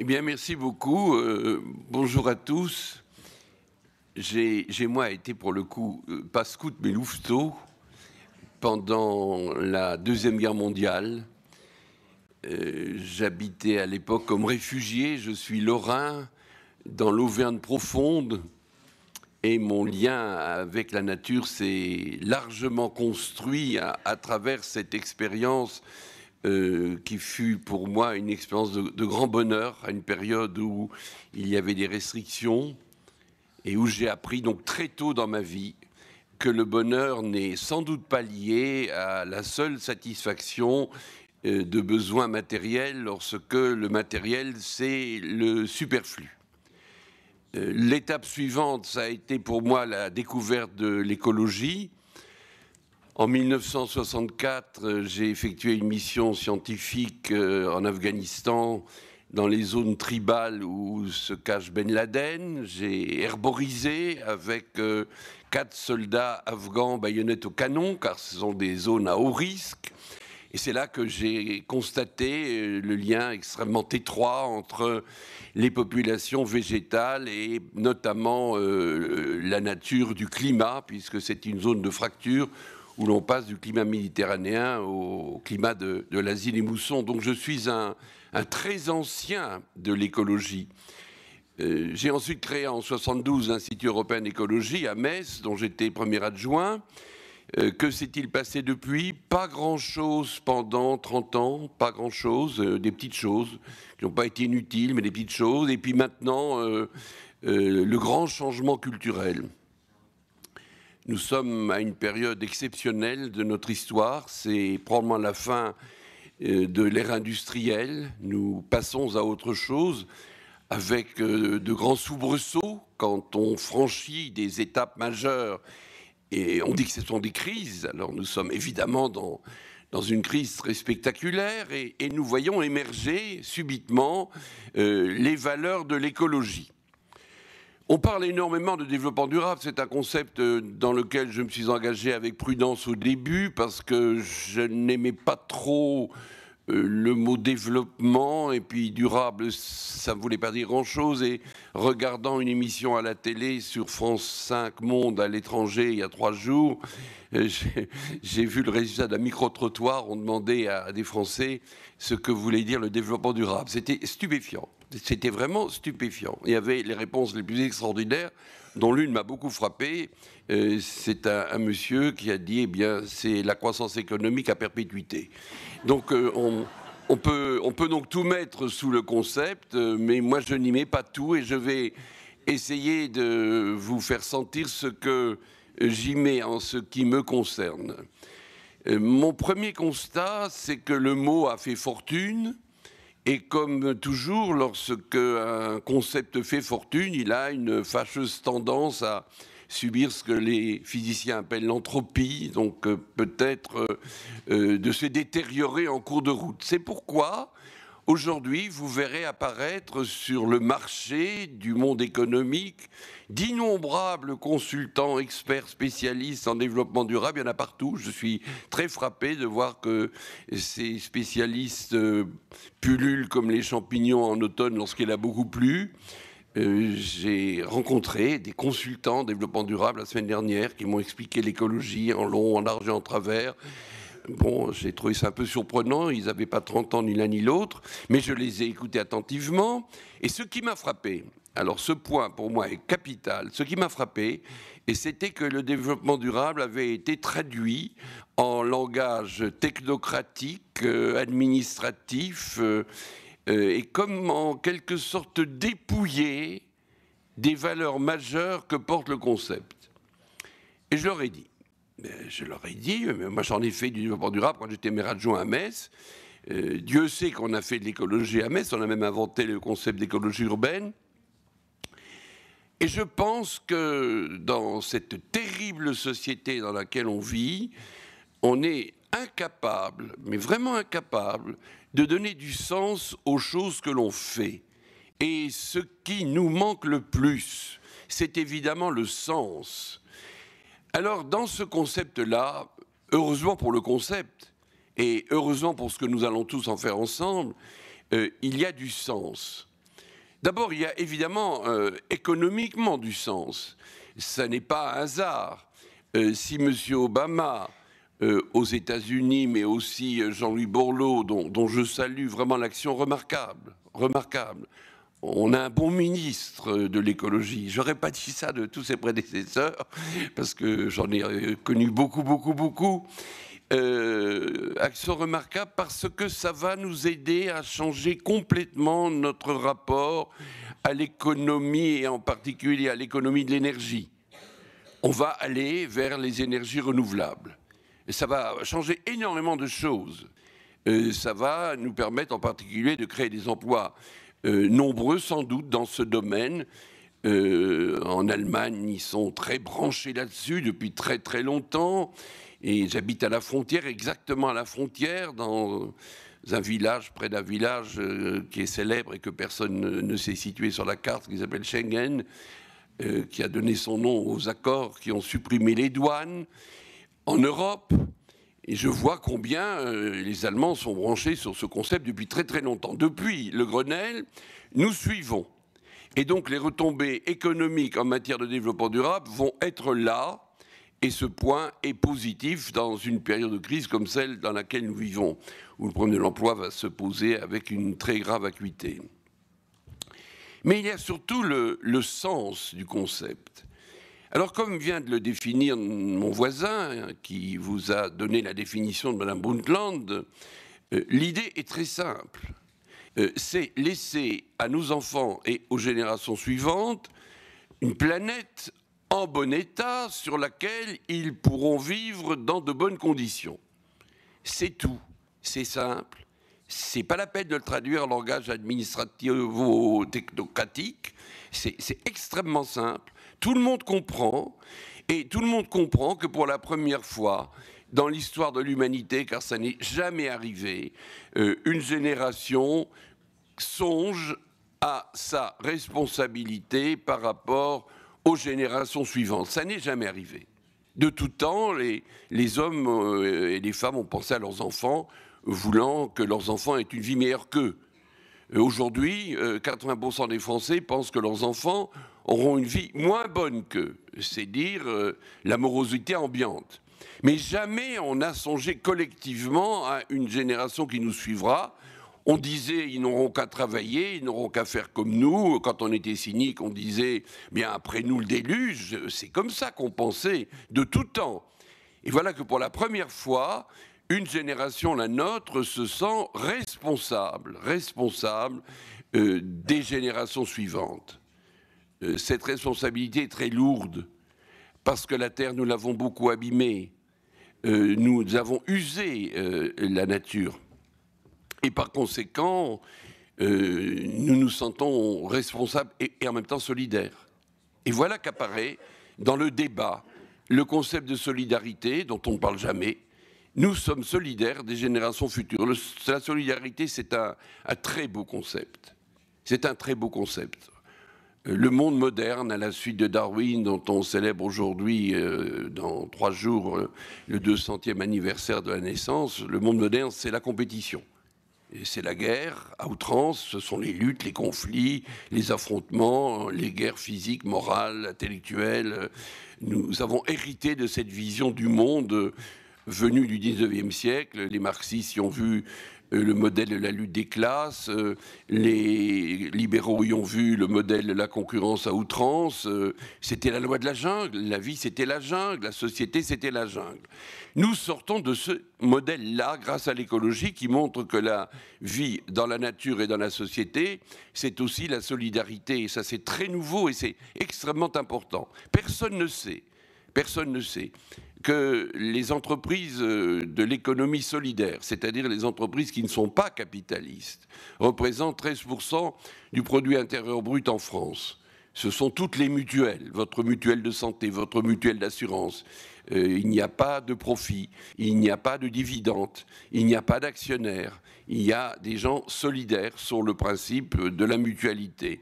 Eh bien, merci beaucoup. Bonjour à tous. J'ai moi été pour le coup pas scout mais louveteau pendant la Deuxième Guerre mondiale. J'habitais à l'époque comme réfugié. Je suis lorrain dans l'Auvergne profonde et mon lien avec la nature s'est largement construit à travers cette expérience qui fut pour moi une expérience de grand bonheur à une période où il y avait des restrictions et où j'ai appris donc très tôt dans ma vie que le bonheur n'est sans doute pas lié à la seule satisfaction de besoins matériels lorsque le matériel c'est le superflu. L'étape suivante, ça a été pour moi la découverte de l'écologie. En 1964, j'ai effectué une mission scientifique en Afghanistan, dans les zones tribales où se cache Ben Laden. J'ai herborisé avec 4 soldats afghans baïonnettes au canon, car ce sont des zones à haut risque. Et c'est là que j'ai constaté le lien extrêmement étroit entre les populations végétales et notamment la nature du climat, puisque c'est une zone de fracture où l'on passe du climat méditerranéen au climat de l'Asie des moussons. Donc je suis un très ancien de l'écologie. J'ai ensuite créé en 1972 l'Institut européen d'écologie à Metz, dont j'étais premier adjoint. Que s'est-il passé depuis? Pas grand-chose pendant 30 ans, pas grand-chose, des petites choses qui n'ont pas été inutiles, mais des petites choses. Et puis maintenant, le grand changement culturel. Nous sommes à une période exceptionnelle de notre histoire, c'est probablement la fin de l'ère industrielle. Nous passons à autre chose avec de grands soubresauts quand on franchit des étapes majeures. Et on dit que ce sont des crises. Alors nous sommes évidemment dans une crise très spectaculaire et nous voyons émerger subitement les valeurs de l'écologie. On parle énormément de développement durable. C'est un concept dans lequel je me suis engagé avec prudence au début parce que je n'aimais pas trop le mot développement, et puis durable, ça ne voulait pas dire grand-chose. Et regardant une émission à la télé sur France 5 Monde à l'étranger il y a 3 jours, j'ai vu le résultat d'un micro-trottoir. On demandait à des Français ce que voulait dire le développement durable. C'était stupéfiant. C'était vraiment stupéfiant. Il y avait les réponses les plus extraordinaires, dont l'une m'a beaucoup frappé. C'est un monsieur qui a dit, eh bien, c'est la croissance économique à perpétuité. Donc on peut donc tout mettre sous le concept, mais moi je n'y mets pas tout et je vais essayer de vous faire sentir ce que j'y mets en ce qui me concerne. Mon premier constat, c'est que le mot a fait fortune. Et comme toujours, lorsque un concept fait fortune, il a une fâcheuse tendance à subir ce que les physiciens appellent l'entropie, donc peut-être de se détériorer en cours de route. C'est pourquoi, aujourd'hui, vous verrez apparaître sur le marché du monde économique d'innombrables consultants, experts, spécialistes en développement durable. Il y en a partout. Je suis très frappé de voir que ces spécialistes pullulent comme les champignons en automne lorsqu'il a beaucoup plu. J'ai rencontré des consultants en développement durable la semaine dernière qui m'ont expliqué l'écologie en long, en large et en travers. Bon, j'ai trouvé ça un peu surprenant, ils n'avaient pas 30 ans ni l'un ni l'autre, mais je les ai écoutés attentivement. Et ce qui m'a frappé, alors ce point pour moi est capital, ce qui m'a frappé, c'était que le développement durable avait été traduit en langage technocratique, administratif, et comme en quelque sorte dépouillé des valeurs majeures que porte le concept. Et je leur ai dit, mais moi j'en ai fait du développement durable quand j'étais maire adjoint à Metz. Dieu sait qu'on a fait de l'écologie à Metz, on a même inventé le concept d'écologie urbaine. Et je pense que dans cette terrible société dans laquelle on vit, on est incapable, mais vraiment incapable, de donner du sens aux choses que l'on fait. Et ce qui nous manque le plus, c'est évidemment le sens. Alors, dans ce concept-là, heureusement pour le concept, et heureusement pour ce que nous allons tous en faire ensemble, il y a du sens. D'abord, il y a évidemment économiquement du sens. Ça n'est pas un hasard. Si M. Obama, aux États-Unis, mais aussi Jean-Louis Borloo, dont je salue vraiment l'action remarquable, on a un bon ministre de l'écologie. J'aurais pas dit ça de tous ses prédécesseurs, parce que j'en ai connu beaucoup. Action remarquable parce que ça va nous aider à changer complètement notre rapport à l'économie et en particulier à l'économie de l'énergie. On va aller vers les énergies renouvelables. Et ça va changer énormément de choses. Ça va nous permettre en particulier de créer des emplois nombreux sans doute dans ce domaine. En Allemagne, ils sont très branchés là-dessus depuis très longtemps. Et j'habite à la frontière, exactement à la frontière, dans un village, près d'un village qui est célèbre et que personne ne sait situer sur la carte, qui s'appelle Schengen, qui a donné son nom aux accords qui ont supprimé les douanes en Europe. Et je vois combien les Allemands sont branchés sur ce concept depuis très longtemps. Depuis le Grenelle, nous suivons. Et donc les retombées économiques en matière de développement durable vont être là. Et ce point est positif dans une période de crise comme celle dans laquelle nous vivons, où le problème de l'emploi va se poser avec une très grave acuité. Mais il y a surtout le sens du concept. Alors, comme vient de le définir mon voisin, qui vous a donné la définition de Mme Brundtland, l'idée est très simple. C'est laisser à nos enfants et aux générations suivantes une planète en bon état sur laquelle ils pourront vivre dans de bonnes conditions. C'est tout, c'est simple. C'est pas la peine de le traduire en langage administrativo-technocratique. C'est extrêmement simple. Tout le monde comprend, et tout le monde comprend que pour la première fois dans l'histoire de l'humanité, car ça n'est jamais arrivé, une génération songe à sa responsabilité par rapport aux générations suivantes. Ça n'est jamais arrivé. De tout temps, les hommes et les femmes ont pensé à leurs enfants, voulant que leurs enfants aient une vie meilleure qu'eux. Aujourd'hui, 80% des Français pensent que leurs enfants auront une vie moins bonne qu'eux. C'est dire la morosité ambiante. Mais jamais on n'a songé collectivement à une génération qui nous suivra. On disait, ils n'auront qu'à travailler, ils n'auront qu'à faire comme nous. Quand on était cynique, on disait, bien après nous le déluge. C'est comme ça qu'on pensait de tout temps. Et voilà que pour la première fois, une génération, la nôtre, se sent responsable des générations suivantes. Cette responsabilité est très lourde, parce que la Terre, nous l'avons beaucoup abîmée. Nous avons usé la nature. Et par conséquent, nous nous sentons responsables et en même temps solidaires. Et voilà qu'apparaît dans le débat le concept de solidarité dont on ne parle jamais. Nous sommes solidaires des générations futures. La solidarité, c'est un très beau concept. C'est un très beau concept. Le monde moderne, à la suite de Darwin, dont on célèbre aujourd'hui, dans 3 jours, le 200e anniversaire de la naissance, le monde moderne, c'est la compétition. C'est la guerre à outrance, ce sont les luttes, les conflits, les affrontements, les guerres physiques, morales, intellectuelles. Nous avons hérité de cette vision du monde venue du 19e siècle. Les marxistes y ont vu le modèle de la lutte des classes, les libéraux y ont vu le modèle de la concurrence à outrance. C'était la loi de la jungle, la vie c'était la jungle, la société c'était la jungle. Nous sortons de ce modèle-là grâce à l'écologie qui montre que la vie dans la nature et dans la société, c'est aussi la solidarité. Et ça c'est très nouveau et c'est extrêmement important. Personne ne sait que les entreprises de l'économie solidaire, c'est-à-dire les entreprises qui ne sont pas capitalistes, représentent 13% du produit intérieur brut en France. Ce sont toutes les mutuelles, votre mutuelle de santé, votre mutuelle d'assurance. Il n'y a pas de profit, il n'y a pas de dividendes, il n'y a pas d'actionnaires. Il y a des gens solidaires sur le principe de la mutualité.